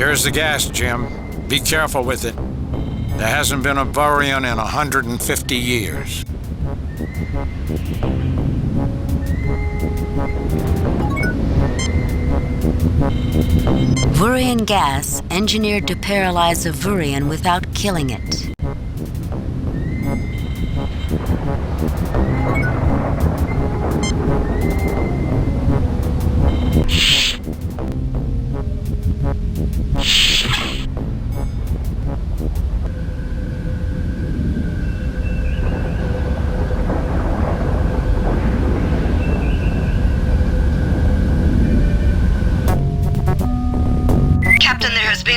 Here's the gas, Jim. Be careful with it. There hasn't been a Vurian in 150 years. Vurian gas, engineered to paralyze a Vurian without killing it.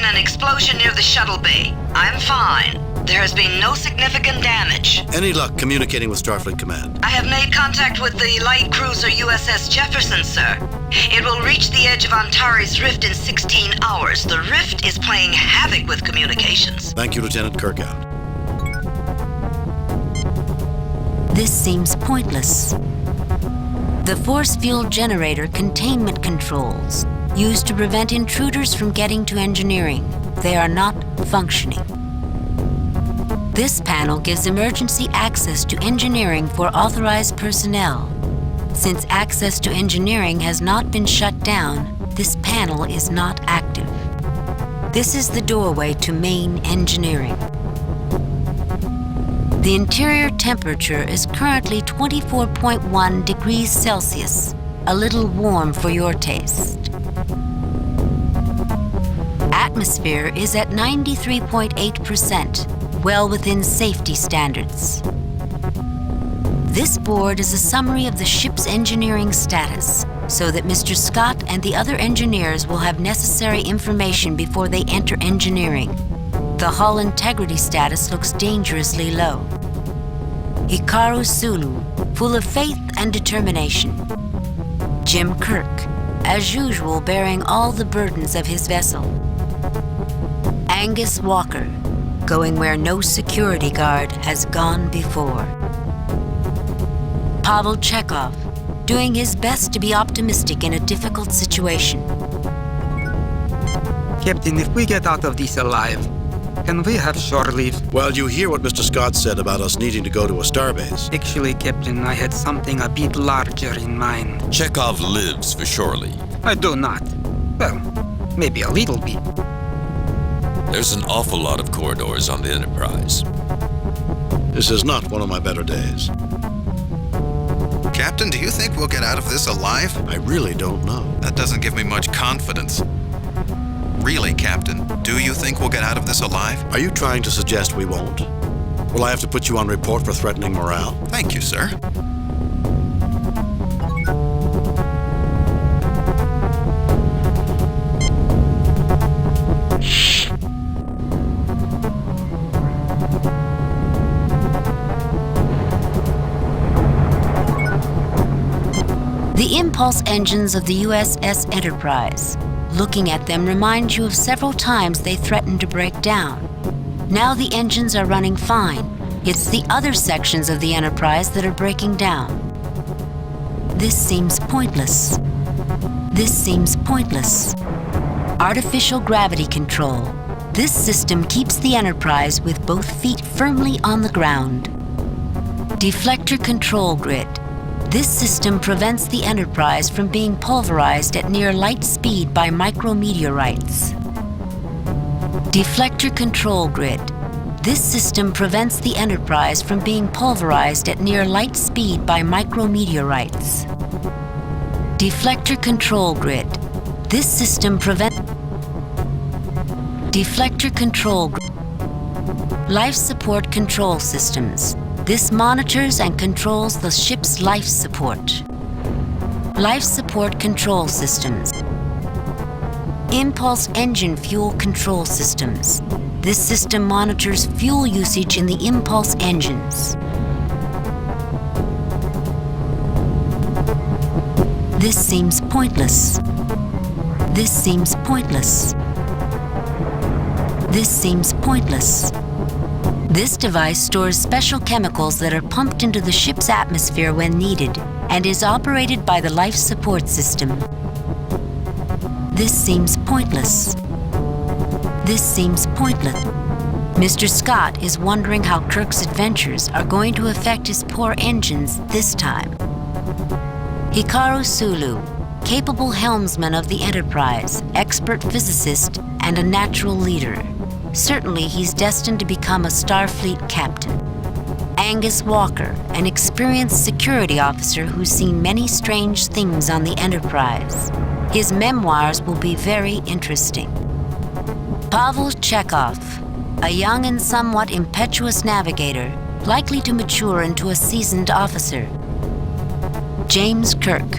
An explosion near the shuttle bay. I'm fine. There has been no significant damage. Any luck communicating with Starfleet Command? I have made contact with the light cruiser USS Jefferson, sir. It will reach the edge of Antares Rift in 16 hours. The rift is playing havoc with communications. Thank you, Lieutenant Kirkout. This seems pointless. The force field generator containment controls used to prevent intruders from getting to engineering. They are not functioning. This panel gives emergency access to engineering for authorized personnel. Since access to engineering has not been shut down, this panel is not active. This is the doorway to main engineering. The interior temperature is currently 24.1 degrees Celsius, a little warm for your taste. Atmosphere is at 93.8%, well within safety standards. This board is a summary of the ship's engineering status, so that Mr. Scott and the other engineers will have necessary information before they enter engineering. The hull integrity status looks dangerously low. Hikaru Sulu, full of faith and determination. Jim Kirk, as usual bearing all the burdens of his vessel. Angus Walker, going where no security guard has gone before. Pavel Chekhov, doing his best to be optimistic in a difficult situation. Captain, if we get out of this alive, can we have shore leave? Well, you hear what Mr. Scott said about us needing to go to a starbase. Actually, Captain, I had something a bit larger in mind. Chekhov lives for shore leave. I do not. Well, maybe a little bit. There's an awful lot of corridors on the Enterprise. This is not one of my better days. Captain, do you think we'll get out of this alive? I really don't know. That doesn't give me much confidence. Really, Captain, do you think we'll get out of this alive? Are you trying to suggest we won't? Will I have to put you on report for threatening morale? Thank you, sir. The impulse engines of the USS Enterprise. Looking at them reminds you of several times they threatened to break down. Now the engines are running fine. It's the other sections of the Enterprise that are breaking down. This seems pointless. This seems pointless. Artificial gravity control. This system keeps the Enterprise with both feet firmly on the ground. Deflector control grid. This system prevents the Enterprise from being pulverized at near light speed by micrometeorites. Deflector control grid. This system prevents the Enterprise from being pulverized at near light speed by micrometeorites. Deflector control grid. This system prevents... Deflector control grid. Life support control systems. This monitors and controls the ship's life support. Life support control systems. Impulse engine fuel control systems. This system monitors fuel usage in the impulse engines. This seems pointless. This seems pointless. This seems pointless. This device stores special chemicals that are pumped into the ship's atmosphere when needed and is operated by the life support system. This seems pointless. This seems pointless. Mr. Scott is wondering how Kirk's adventures are going to affect his poor engines this time. Hikaru Sulu, capable helmsman of the Enterprise, expert physicist, and a natural leader. Certainly he's destined to become a Starfleet captain. Angus Walker, an experienced security officer who's seen many strange things on the Enterprise. His memoirs will be very interesting. Pavel Chekhov, a young and somewhat impetuous navigator, likely to mature into a seasoned officer. James Kirk,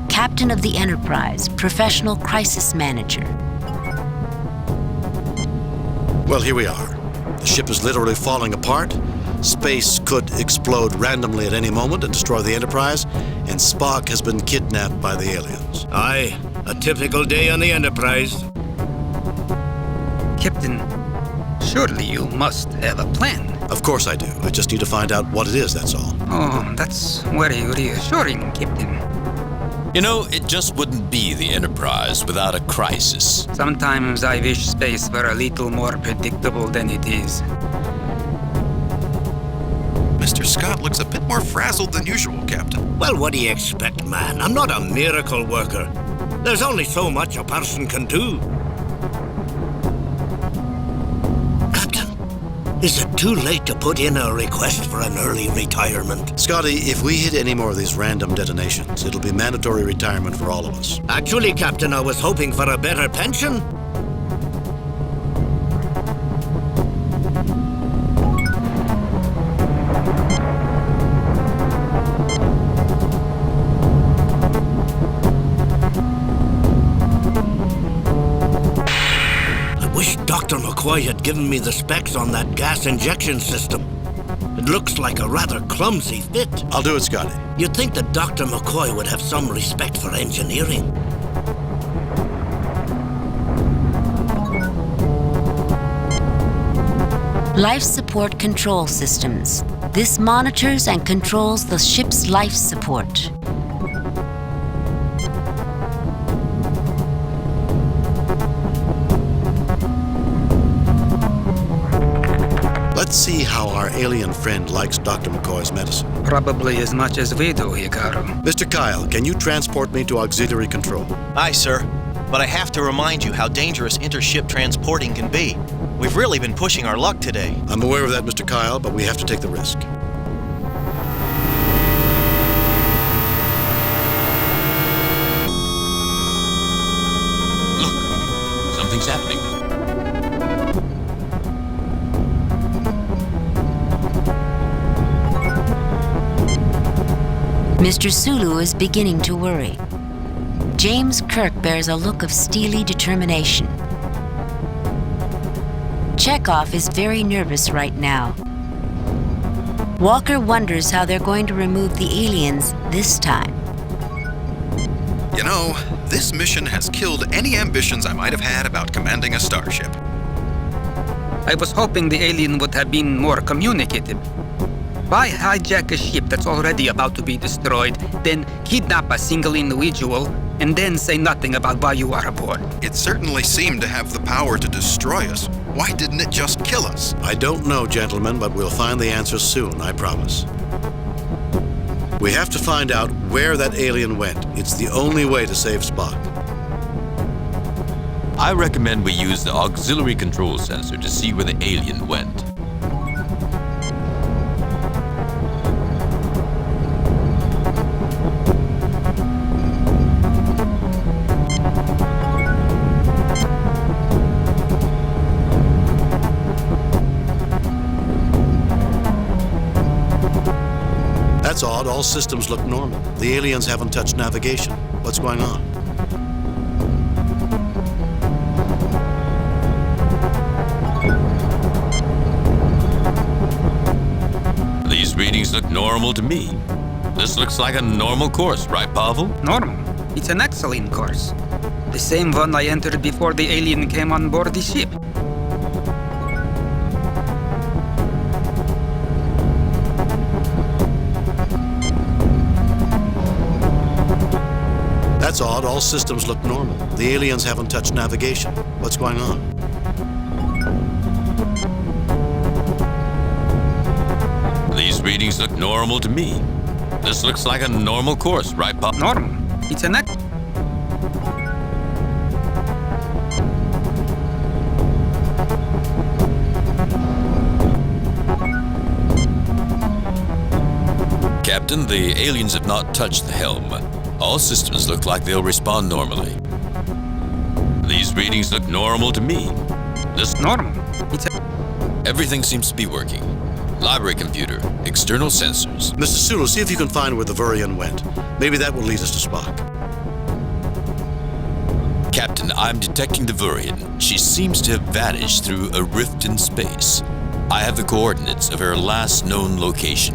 captain of the Enterprise, professional crisis manager. Well, here we are. The ship is literally falling apart. Space could explode randomly at any moment and destroy the Enterprise, and Spock has been kidnapped by the aliens. Aye, a typical day on the Enterprise. Captain, surely you must have a plan. Of course I do. I just need to find out what it is, that's all. Oh, that's very reassuring, Captain. You know, it just wouldn't be the Enterprise without a crisis. Sometimes I wish space were a little more predictable than it is. Mr. Scott looks a bit more frazzled than usual, Captain. Well, what do you expect, man? I'm not a miracle worker. There's only so much a person can do. Captain, is it too late to put in a request for an early retirement? Scotty, if we hit any more of these random detonations, it'll be mandatory retirement for all of us. Actually, Captain, I was hoping for a better pension. Dr. McCoy had given me the specs on that gas injection system. It looks like a rather clumsy fit. I'll do it, Scotty. You'd think that Dr. McCoy would have some respect for engineering. Life support control systems. This monitors and controls the ship's life support. Let's see how our alien friend likes Dr. McCoy's medicine. Probably as much as we do, Hikaru. Mr. Kyle, can you transport me to auxiliary control? Aye, sir. But I have to remind you how dangerous intership transporting can be. We've really been pushing our luck today. I'm aware of that, Mr. Kyle, but we have to take the risk. Look, something's happening. Mr. Sulu is beginning to worry. James Kirk bears a look of steely determination. Chekhov is very nervous right now. Walker wonders how they're going to remove the aliens this time. You know, this mission has killed any ambitions I might have had about commanding a starship. I was hoping the alien would have been more communicative. Why hijack a ship that's already about to be destroyed, then kidnap a single individual, and then say nothing about why you are aboard? It certainly seemed to have the power to destroy us. Why didn't it just kill us? I don't know, gentlemen, but we'll find the answer soon, I promise. We have to find out where that alien went. It's the only way to save Spock. I recommend we use the auxiliary control sensor to see where the alien went. That's odd. All systems look normal. The aliens haven't touched navigation. What's going on? These readings look normal to me. This looks like a normal course, right, Pavel? Normal. It's an excellent course. The same one I entered before the alien came on board the ship. That's odd. All systems look normal. The aliens haven't touched navigation. What's going on? readings look normal to me. This looks like a normal course, right, Pop? Normal. It's a net. Captain, the aliens have not touched the helm. All systems look like they'll respond normally. These readings look normal to me. This Normal. It's a... Everything seems to be working. Library computer, external sensors. Mr. Sulu, see if you can find where the Vurian went. Maybe that will lead us to Spock. Captain, I'm detecting the Vurian. She seems to have vanished through a rift in space. I have the coordinates of her last known location.